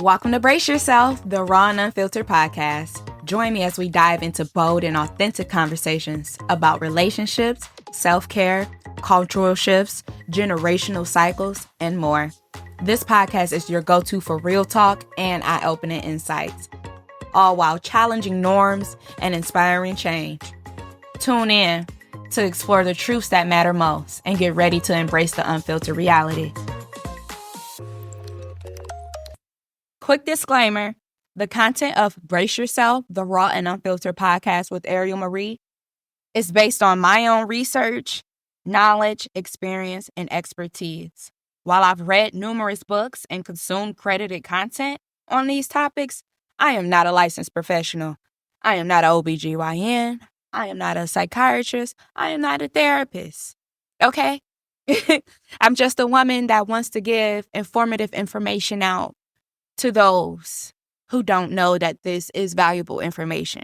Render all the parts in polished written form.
Welcome to Brace Yourself, the Raw and Unfiltered podcast. Join me as we dive into bold and authentic conversations about relationships, self-care, cultural shifts, generational cycles, and more. This podcast is your go-to for real talk and eye-opening insights, all while challenging norms and inspiring change. Tune in to explore the truths that matter most and get ready to embrace the unfiltered reality. Quick disclaimer, the content of Brace Yourself, the Raw and Unfiltered podcast with Ariel Marie is based on my own research, knowledge, experience, and expertise. While I've read numerous books and consumed credited content on these topics, I am not a licensed professional. I am not an OBGYN. I am not a psychiatrist. I am not a therapist. Okay? I'm just a woman that wants to give informative information out to those who don't know that this is valuable information.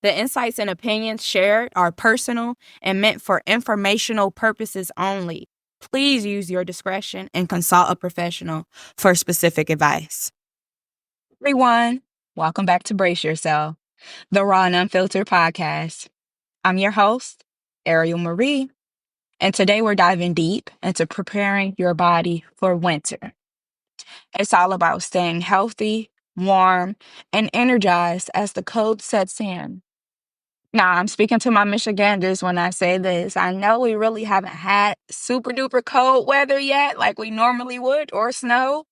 The insights and opinions shared are personal and meant for informational purposes only. Please use your discretion and consult a professional for specific advice. Everyone, welcome back to Brace Yourself, the Raw and Unfiltered podcast. I'm your host, Ariel Marie, and today we're diving deep into preparing your body for winter. It's all about staying healthy, warm, and energized as the cold sets in. Now, I'm speaking to my Michiganders when I say this. I know we really haven't had super duper cold weather yet like we normally would, or snow.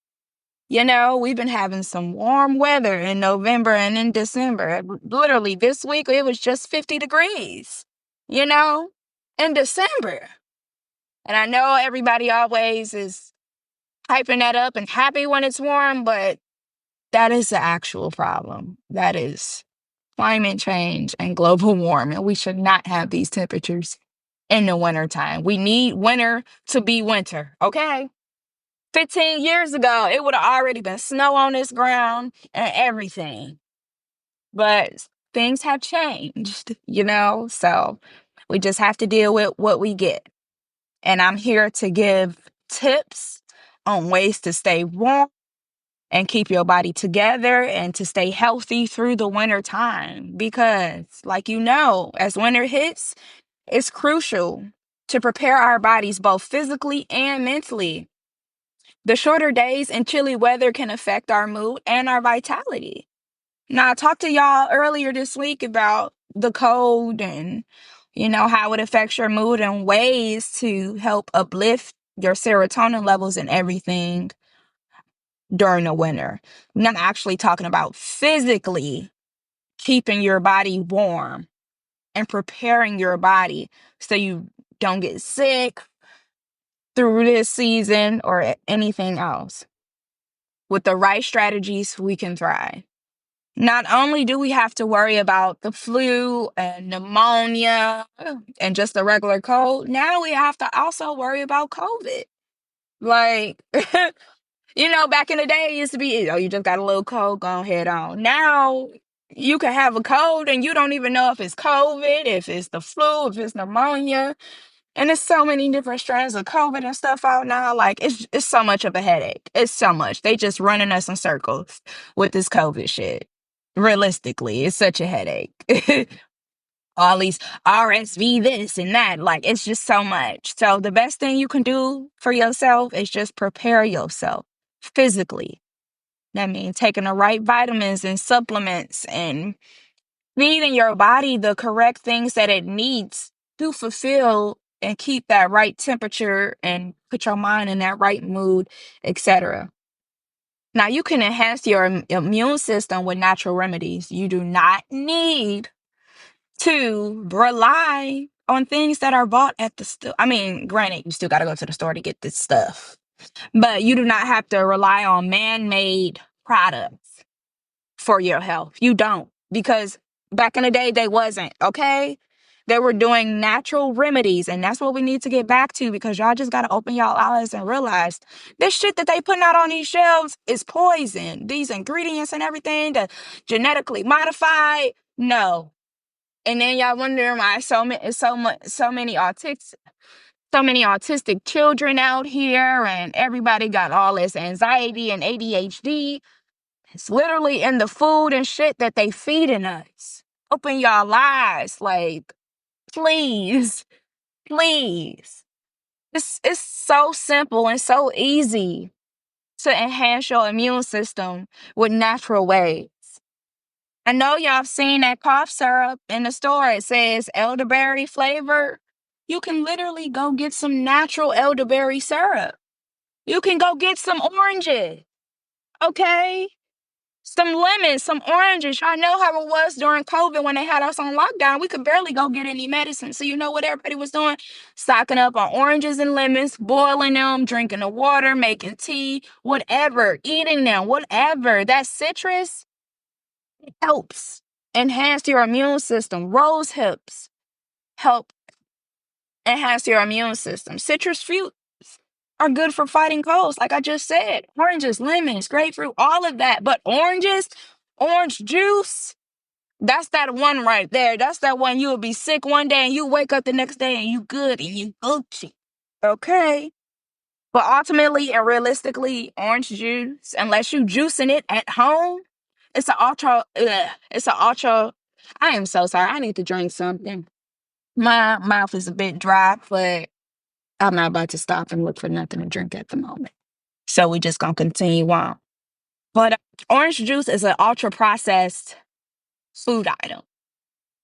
You know, we've been having some warm weather in November and in December. Literally, this week it was just 50 degrees, in December. And I know everybody always is hyping that up and happy when it's warm, but that is the actual problem. That is climate change and global warming. We should not have these temperatures in the wintertime. We need winter to be winter, okay? 15 years ago, it would have already been snow on this ground and everything. But things have changed, so we just have to deal with what we get. And I'm here to give tips on ways to stay warm and keep your body together and to stay healthy through the winter time. Because, as winter hits, it's crucial to prepare our bodies both physically and mentally. The shorter days and chilly weather can affect our mood and our vitality. Now, I talked to y'all earlier this week about the cold and, how it affects your mood and ways to help uplift your serotonin levels and everything during the winter. Now, I'm actually talking about physically keeping your body warm and preparing your body so you don't get sick through this season or anything else. With the right strategies, we can thrive. Not only do we have to worry about the flu and pneumonia and just a regular cold, now we have to also worry about COVID. Back in the day, it used to be, you just got a little cold, go ahead on. Now, you can have a cold and you don't even know if it's COVID, if it's the flu, if it's pneumonia. And there's so many different strands of COVID and stuff out now. It's so much of a headache. It's so much. They just running us in circles with this COVID shit. Realistically, it's such a headache. All these RSV, this and that. It's just so much. So the best thing you can do for yourself is just prepare yourself physically. That means taking the right vitamins and supplements and feeding your body the correct things that it needs to fulfill and keep that right temperature and put your mind in that right mood, etc. Now, you can enhance your immune system with natural remedies. You do not need to rely on things that are bought at the store. Granted, you still got to go to the store to get this stuff. But you do not have to rely on man-made products for your health. You don't. Because back in the day, they wasn't, okay? They were doing natural remedies, and that's what we need to get back to, because y'all just got to open y'all eyes and realize this shit that they putting out on these shelves is poison. These ingredients and everything, the genetically modified, no. And then y'all wondering why so many So many autistic children out here, and everybody got all this anxiety and ADHD. It's literally in the food and shit that they feeding us. Open y'all eyes, like, please, please. It's so simple and so easy to enhance your immune system with natural ways. I know y'all seen that cough syrup in the store. It says elderberry flavor. You can literally go get some natural elderberry syrup. You can go get some oranges, okay? Some lemons, some oranges. Y'all know how it was during COVID when they had us on lockdown. We could barely go get any medicine. So you know what everybody was doing? Stocking up on oranges and lemons, boiling them, drinking the water, making tea, whatever, eating them, whatever. That citrus helps enhance your immune system. Rose hips help enhance your immune system. Citrus fruits are good for fighting colds, like I just said. Oranges, lemons, grapefruit, all of that. But oranges, orange juice, that's that one right there. That's that one you will be sick one day and you wake up the next day and you good and you Gucci. Okay? But ultimately and realistically, orange juice, unless you juicing it at home, it's a ultra. I am so sorry. I need to drink something. My mouth is a bit dry, but I'm not about to stop and look for nothing to drink at the moment. So we just gonna continue on. But orange juice is an ultra processed food item.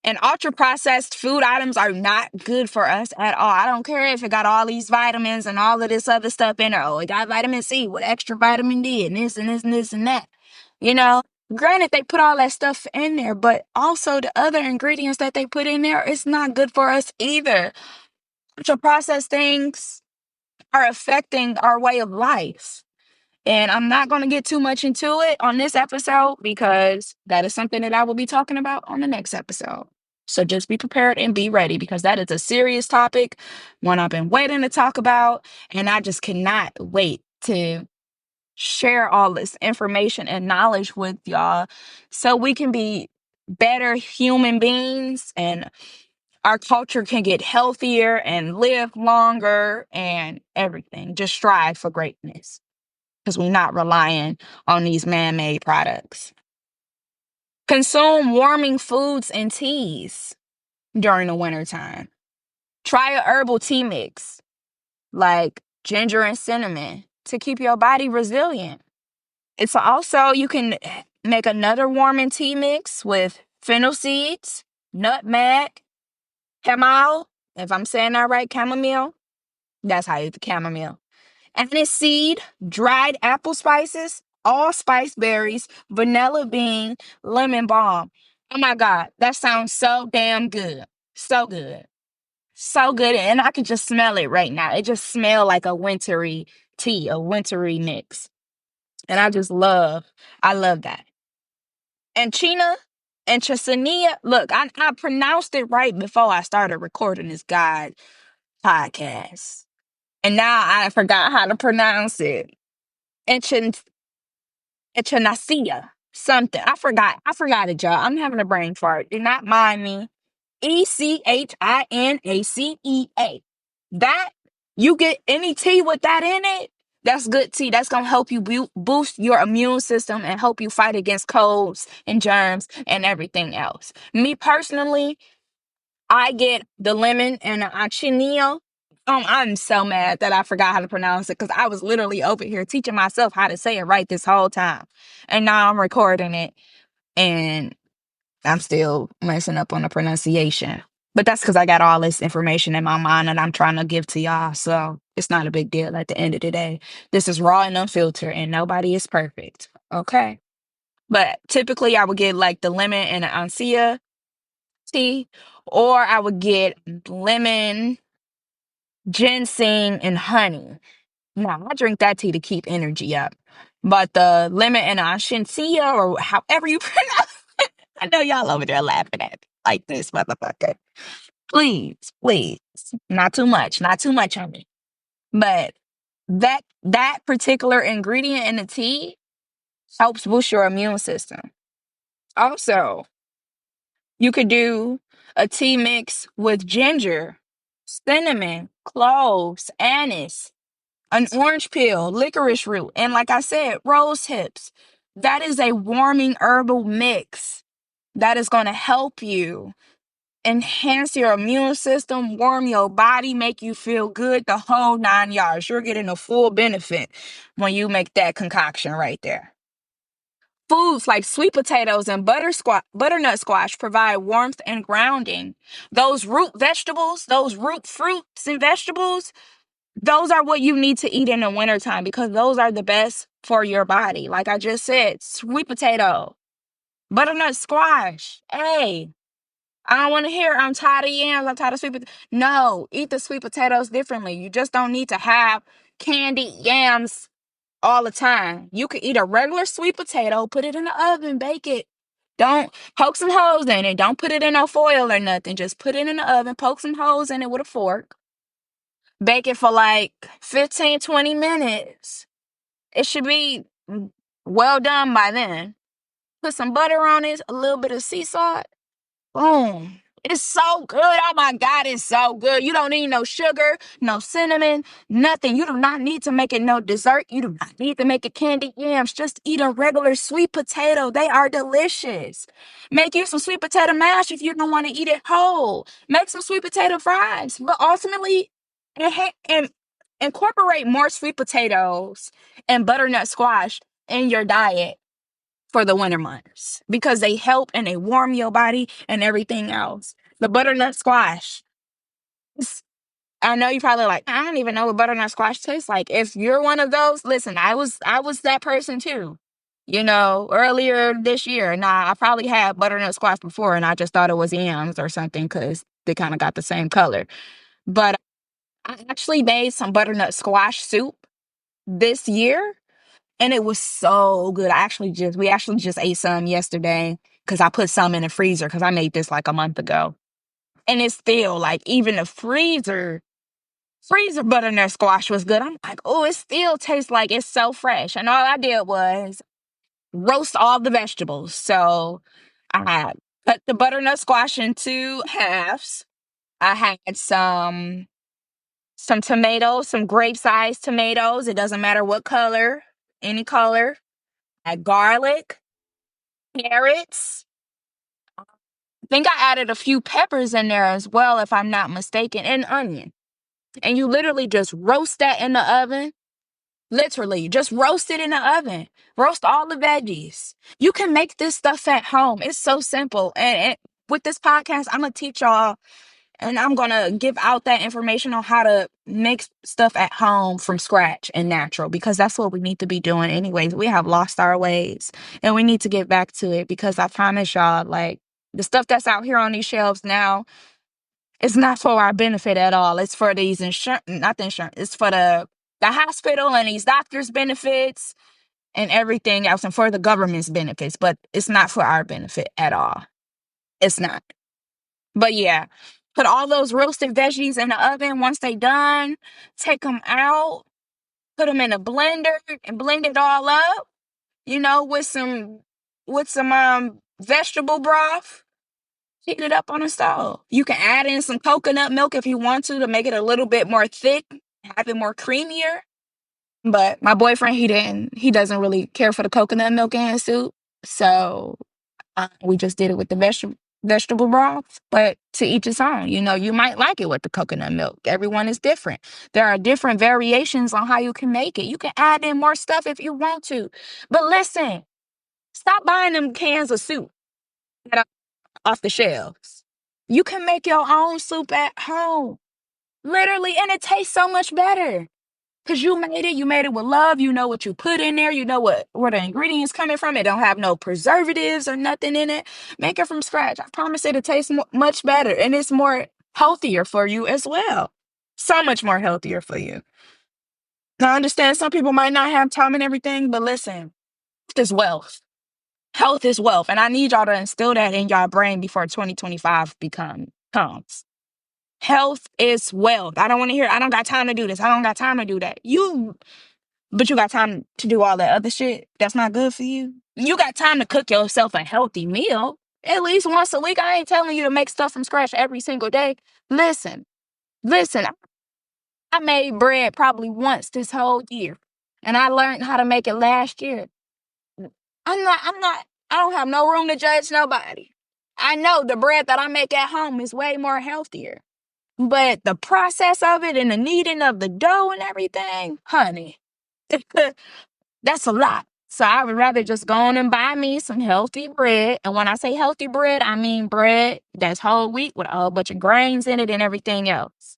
And ultra processed food items are not good for us at all. I don't care if it got all these vitamins and all of this other stuff in it. Oh, it got vitamin C with extra vitamin D and this and this and this and that. You know, granted, they put all that stuff in there, but also the other ingredients that they put in there, it's not good for us either. Ultra processed things are affecting our way of life. And I'm not going to get too much into it on this episode because that is something that I will be talking about on the next episode. So just be prepared and be ready because that is a serious topic, one I've been waiting to talk about. And I just cannot wait to share all this information and knowledge with y'all so we can be better human beings and our culture can get healthier and live longer and everything. Just strive for greatness because we're not relying on these man-made products. Consume warming foods and teas during the wintertime. Try a herbal tea mix like ginger and cinnamon to keep your body resilient. It's also, you can make another warming tea mix with fennel seeds, nutmeg, chamomile, if I'm saying that right, chamomile. That's how you the chamomile. Aniseed, dried apple spices, allspice berries, vanilla bean, lemon balm. Oh my God, that sounds so damn good. So good. So good. And I can just smell it right now. It just smells like a wintry tea, a wintry mix. And I love that. And China and Chesania, look, I pronounced it right before I started recording this guide podcast. And now I forgot how to pronounce it. Enchin- Echinacea. Something. I forgot it, y'all. I'm having a brain fart. Do not mind me. Echinacea. That, you get any tea with that in it, that's good tea. That's going to help you boost your immune system and help you fight against colds and germs and everything else. Me personally, I get the lemon and the achinillo. I'm so mad that I forgot how to pronounce it because I was literally over here teaching myself how to say it right this whole time. And now I'm recording it and I'm still messing up on the pronunciation. But that's because I got all this information in my mind that I'm trying to give to y'all. So it's not a big deal at the end of the day. This is raw and unfiltered and nobody is perfect. Okay. But typically I would get like the lemon and the ansia tea, or I would get lemon, ginseng, and honey. Now, I drink that tea to keep energy up. But the lemon and ashensia, or however you pronounce it, I know y'all over there laughing at me like this motherfucker. Please, please. Not too much. Not too much on me. But that particular ingredient in the tea helps boost your immune system. Also, you could do a tea mix with ginger cinnamon, cloves, anise, an orange peel, licorice root, and like I said, rose hips. That is a warming herbal mix that is going to help you enhance your immune system, warm your body, make you feel good, the whole 9 yards. You're getting a full benefit when you make that concoction right there. Foods like sweet potatoes and butternut squash provide warmth and grounding. Those root vegetables, those root fruits and vegetables, those are what you need to eat in the wintertime because those are the best for your body. Like I just said, sweet potato, butternut squash. Hey, I don't want to hear I'm tired of yams, I'm tired of sweet potatoes. No, eat the sweet potatoes differently. You just don't need to have candied yams all the time. You could eat a regular sweet potato, put it in the oven, bake it. Don't poke some holes in it. Don't put it in no foil or nothing. Just put it in the oven, poke some holes in it with a fork. Bake it for like 15, 20 minutes. It should be well done by then. Put some butter on it, a little bit of sea salt. Boom. It's so good. Oh my God, it's so good. You don't need no sugar, no cinnamon, nothing. You do not need to make it no dessert. You do not need to make it candied yams. Just eat a regular sweet potato. They are delicious. Make you some sweet potato mash if you don't want to eat it whole. Make some sweet potato fries. But ultimately, and incorporate more sweet potatoes and butternut squash in your diet for the winter months because they help and they warm your body and everything else. The butternut squash. I know you probably like, I don't even know what butternut squash tastes like. If you're one of those, listen, I was that person too. Earlier this year. Nah, I probably had butternut squash before and I just thought it was yams or something because they kind of got the same color. But I actually made some butternut squash soup this year and it was so good. We actually just ate some yesterday because I put some in the freezer because I made this like a month ago. And it's still like even the freezer butternut squash was good. I'm like, oh, it still tastes like it's so fresh. And all I did was roast all the vegetables. So I had cut the butternut squash into halves. I had some tomatoes, some grape-sized tomatoes. It doesn't matter what color, any color. I had garlic, carrots. I think I added a few peppers in there as well, if I'm not mistaken, and onion. And you literally just roast that in the oven. Literally, just roast it in the oven. Roast all the veggies. You can make this stuff at home. It's so simple. And with this podcast, I'm going to teach y'all and I'm going to give out that information on how to make stuff at home from scratch and natural because that's what we need to be doing anyways. We have lost our ways and we need to get back to it because I promise y'all, like, the stuff that's out here on these shelves now, it's not for our benefit at all. It's for these insurance, not the insurance. It's for the hospital and these doctors' benefits and everything else, and for the government's benefits. But it's not for our benefit at all. It's not. But yeah, put all those roasted veggies in the oven. Once they done, take them out, put them in a blender, and blend it all up. With some vegetable broth. Heat it up on the stove. You can add in some coconut milk if you want to make it a little bit more thick, have it more creamier. But my boyfriend, he doesn't really care for the coconut milk in his soup. So we just did it with the vegetable broth. But to each his own, you might like it with the coconut milk. Everyone is different. There are different variations on how you can make it. You can add in more stuff if you want to. But listen, stop buying them cans of soup that are off the shelves. You can make your own soup at home. Literally, and it tastes so much better. Because you made it with love, you know what you put in there, you know where the ingredients coming from. It don't have no preservatives or nothing in it. Make it from scratch. I promise it'll taste much better. And it's more healthier for you as well. So much more healthier for you. Now, I understand some people might not have time and everything, but listen, health is wealth. Health is wealth. And I need y'all to instill that in y'all brain before 2025 comes. Health is wealth. I don't want to hear, I don't got time to do this. I don't got time to do that. But you got time to do all that other shit that's not good for you. You got time to cook yourself a healthy meal at least once a week. I ain't telling you to make stuff from scratch every single day. Listen, Listen, I made bread probably once this whole year, and I learned how to make it last year. I don't have no room to judge nobody. I know the bread that I make at home is way more healthier. But the process of it and the kneading of the dough and everything, honey, that's a lot. So I would rather just go on and buy me some healthy bread. And when I say healthy bread, I mean bread that's whole wheat with a whole bunch of grains in it and everything else.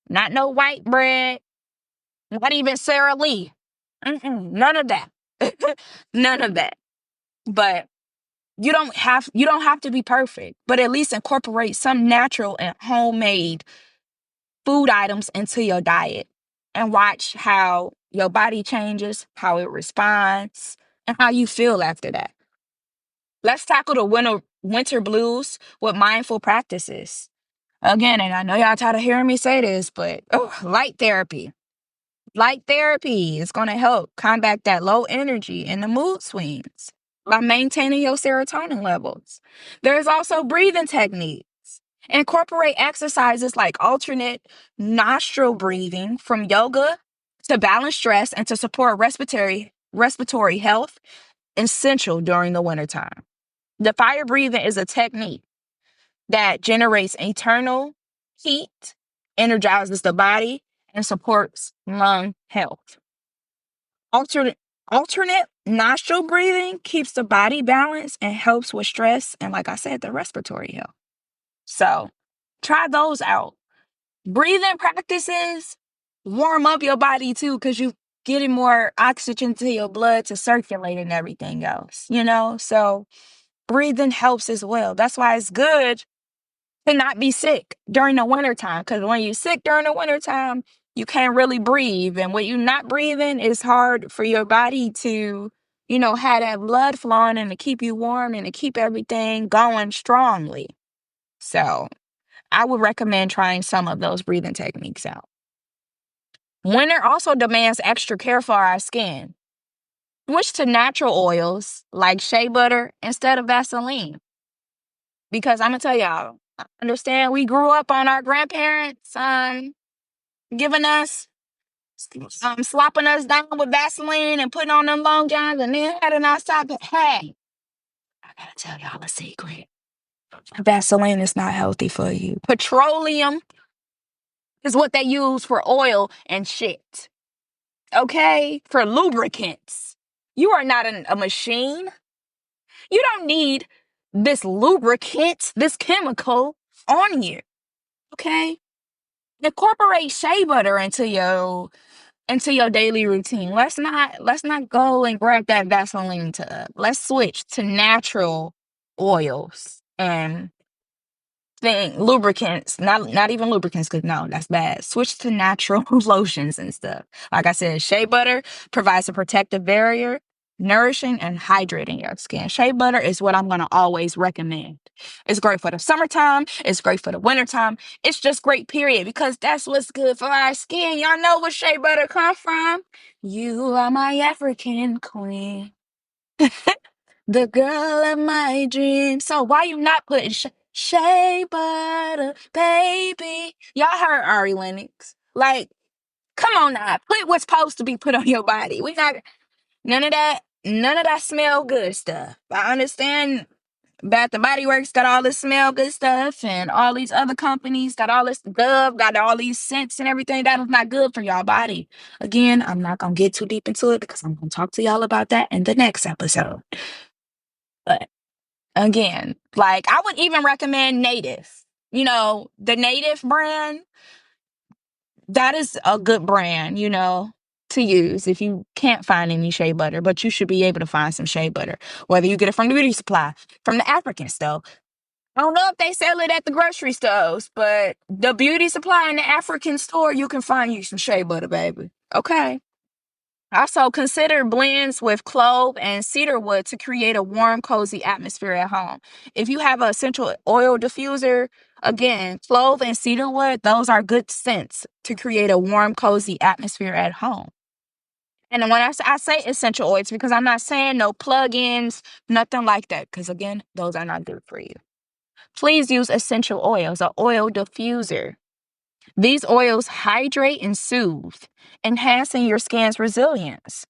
Not no white bread, not even Sara Lee. None of that. None of that. But you don't have to be perfect, but at least incorporate some natural and homemade food items into your diet and watch how your body changes, how it responds, and how you feel after that. Let's tackle the winter blues with mindful practices. Again, and I know y'all tired of hearing me say this, but light therapy. Light therapy is going to help combat that low energy and the mood swings by maintaining your serotonin levels. There's also breathing techniques. Incorporate exercises like alternate nostril breathing from yoga to balance stress and to support respiratory health, essential during the wintertime. The fire breathing is a technique that generates internal heat, energizes the body, and supports lung health. Alternate nostril breathing keeps the body balanced and helps with stress and, like I said, the respiratory health. So try those out. Breathing practices warm up your body too, because you getting more oxygen to your blood to circulate and everything else, So breathing helps as well. That's why it's good to not be sick during the wintertime, because when you're sick during the wintertime, you can't really breathe. And when you're not breathing, it's hard for your body to, have that blood flowing and to keep you warm and to keep everything going strongly. So I would recommend trying some of those breathing techniques out. Winter also demands extra care for our skin. Switch to natural oils like shea butter instead of Vaseline. Because I'm going to tell y'all, I understand we grew up on our grandparents giving us, slopping us down with Vaseline and putting on them long johns and then heading outside. But hey, I got to tell y'all a secret. Vaseline is not healthy for you. Petroleum is what they use for oil and shit. Okay? For lubricants. You are not a machine. You don't need this lubricant, this chemical on you. Okay? Incorporate shea butter into your daily routine. Let's not go and grab that Vaseline tub. Let's switch to natural oils and lubricants, not even lubricants, because no, that's bad. Switch to natural lotions and stuff. Like I said, shea butter provides a protective barrier, nourishing and hydrating your skin. Shea butter is what I'm going to always recommend. It's great for the summertime. It's great for the wintertime. It's just great, period, because that's what's good for our skin. Y'all know where shea butter come from. You are my African queen. The girl of my dreams. So why you not putting shea butter, baby? Y'all heard Ari Lennox. Like, come on now. Put what's supposed to be put on your body. We not none of that smell good stuff. I understand Bath and Body Works got all this smell good stuff, and all these other companies got all this Dove, got all these scents and everything that is not good for y'all body. Again, I'm not gonna get too deep into it because I'm gonna talk to y'all about that in the next episode. But again, like I would even recommend Native. The Native brand, that is a good brand, to use if you can't find any shea butter, but you should be able to find some shea butter, whether you get it from the beauty supply, from the African store. I don't know if they sell it at the grocery stores, but the beauty supply in the African store, you can find you some shea butter, baby. Okay. Also, consider blends with clove and cedar wood to create a warm, cozy atmosphere at home. If you have an essential oil diffuser, again, clove and cedar wood, those are good scents to create a warm, cozy atmosphere at home. And when I say essential oils, because I'm not saying no plug-ins, nothing like that, because again, those are not good for you. Please use essential oils, an oil diffuser. These oils hydrate and soothe, enhancing your skin's resilience.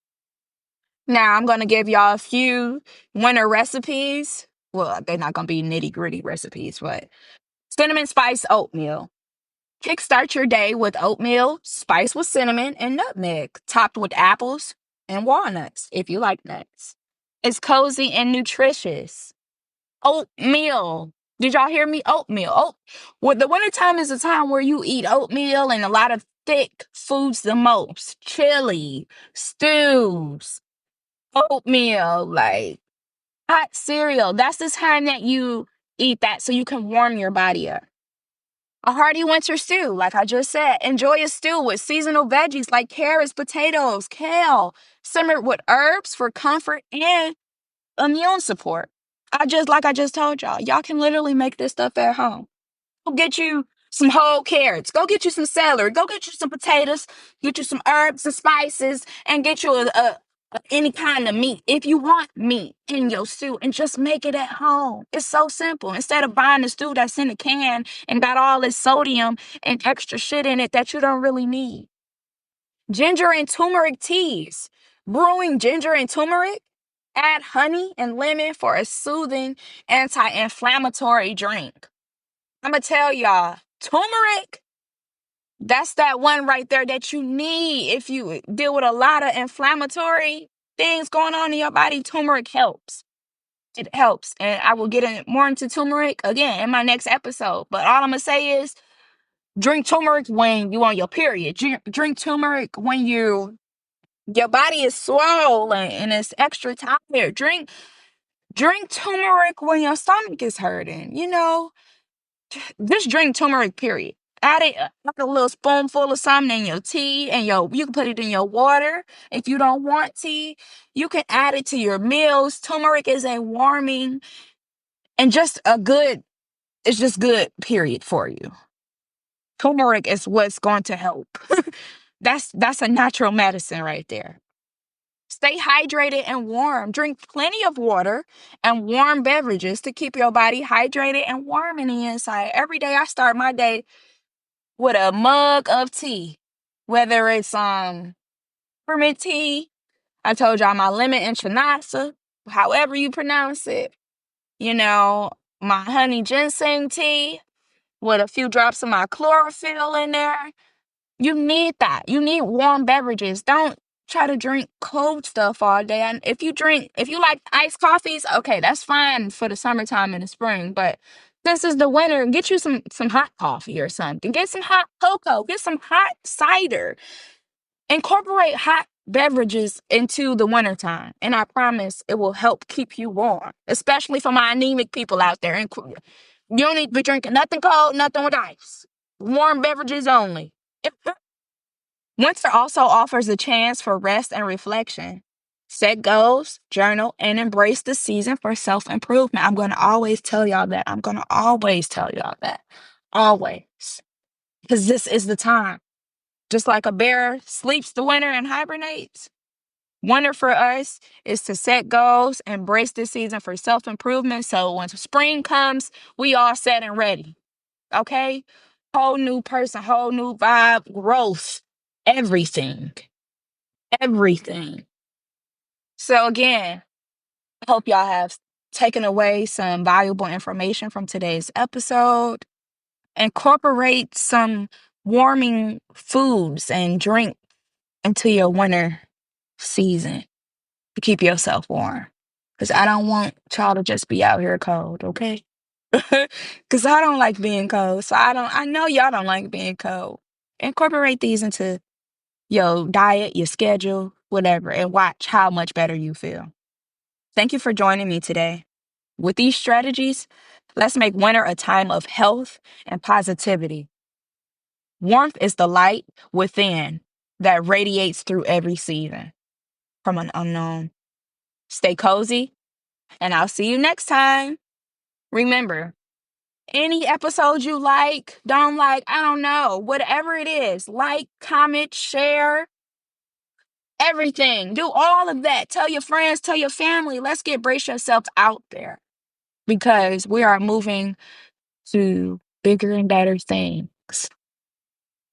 Now, I'm going to give y'all a few winter recipes. Well, they're not going to be nitty gritty recipes, but cinnamon spice oatmeal. Kickstart your day with oatmeal, spiced with cinnamon and nutmeg, topped with apples and walnuts, if you like nuts. It's cozy and nutritious. Oatmeal. Did y'all hear me? Oatmeal. Well, the wintertime is a time where you eat oatmeal and a lot of thick foods the most. Chili, stews, oatmeal, like hot cereal. That's the time that you eat that so you can warm your body up. A hearty winter stew, like I just said. Enjoy a stew with seasonal veggies like carrots, potatoes, kale, simmered with herbs for comfort and immune support. I just told y'all can literally make this stuff at home. Go get you some whole carrots. Go get you some celery. Go get you some potatoes. Get you some herbs and spices, and get you any kind of meat if you want meat in your stew, and just make it at home. It's so simple. Instead of buying the stew that's in a can and got all this sodium and extra shit in it that you don't really need. Ginger and turmeric teas. Brewing ginger and turmeric. Add honey and lemon for a soothing anti-inflammatory drink. I'm going to tell y'all, turmeric, that's that one right there that you need if you deal with a lot of inflammatory things going on in your body. Turmeric helps. It helps. And I will get more into turmeric again in my next episode. But all I'm going to say is drink turmeric when you on your period. Drink turmeric when your body is swollen and it's extra tired. Drink turmeric when your stomach is hurting. Just drink turmeric, period. Add it like a little spoonful of something in your tea, and you can put it in your water. If you don't want tea, you can add it to your meals. Turmeric is a warming and it's just good, period, for you. Turmeric is what's going to help. That's a natural medicine right there. Stay hydrated and warm. Drink plenty of water and warm beverages to keep your body hydrated and warm in the inside. Every day I start my day with a mug of tea, whether it's peppermint tea. I told y'all my lemon and chinasa, however you pronounce it. My honey ginseng tea with a few drops of my chlorophyll in there. You need that. You need warm beverages. Don't try to drink cold stuff all day. And if you like iced coffees, okay, that's fine for the summertime and the spring. But this is the winter. Get you some hot coffee or something. Get some hot cocoa. Get some hot cider. Incorporate hot beverages into the wintertime. And I promise it will help keep you warm, especially for my anemic people out there. And you don't need to be drinking nothing cold, nothing with ice. Warm beverages only. Winter also offers a chance for rest and reflection. Set goals, journal, and embrace the season for self-improvement. I'm going to always tell y'all that. Always. Because this is the time. Just like a bear sleeps the winter and hibernates, winter for us is to set goals, embrace the season for self-improvement. So when spring comes, we all set and ready. Okay? Whole new person, whole new vibe, growth, everything. Everything. So again, I hope y'all have taken away some valuable information from today's episode. Incorporate some warming foods and drink into your winter season to keep yourself warm. Because I don't want y'all to just be out here cold, okay? Because I don't like being cold. So I know y'all don't like being cold. Incorporate these into your diet, your schedule, whatever, and watch how much better you feel. Thank you for joining me today. With these strategies, let's make winter a time of health and positivity. Warmth is the light within that radiates through every season from an unknown. Stay cozy, and I'll see you next time. Remember, any episode you like, don't like, I don't know, whatever it is, like, comment, share, everything. Do all of that. Tell your friends, tell your family. Let's get Brace Yourself out there because we are moving to bigger and better things.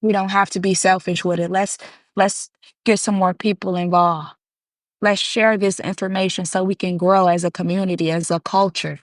We don't have to be selfish with it. Let's get some more people involved. Let's share this information so we can grow as a community, as a culture.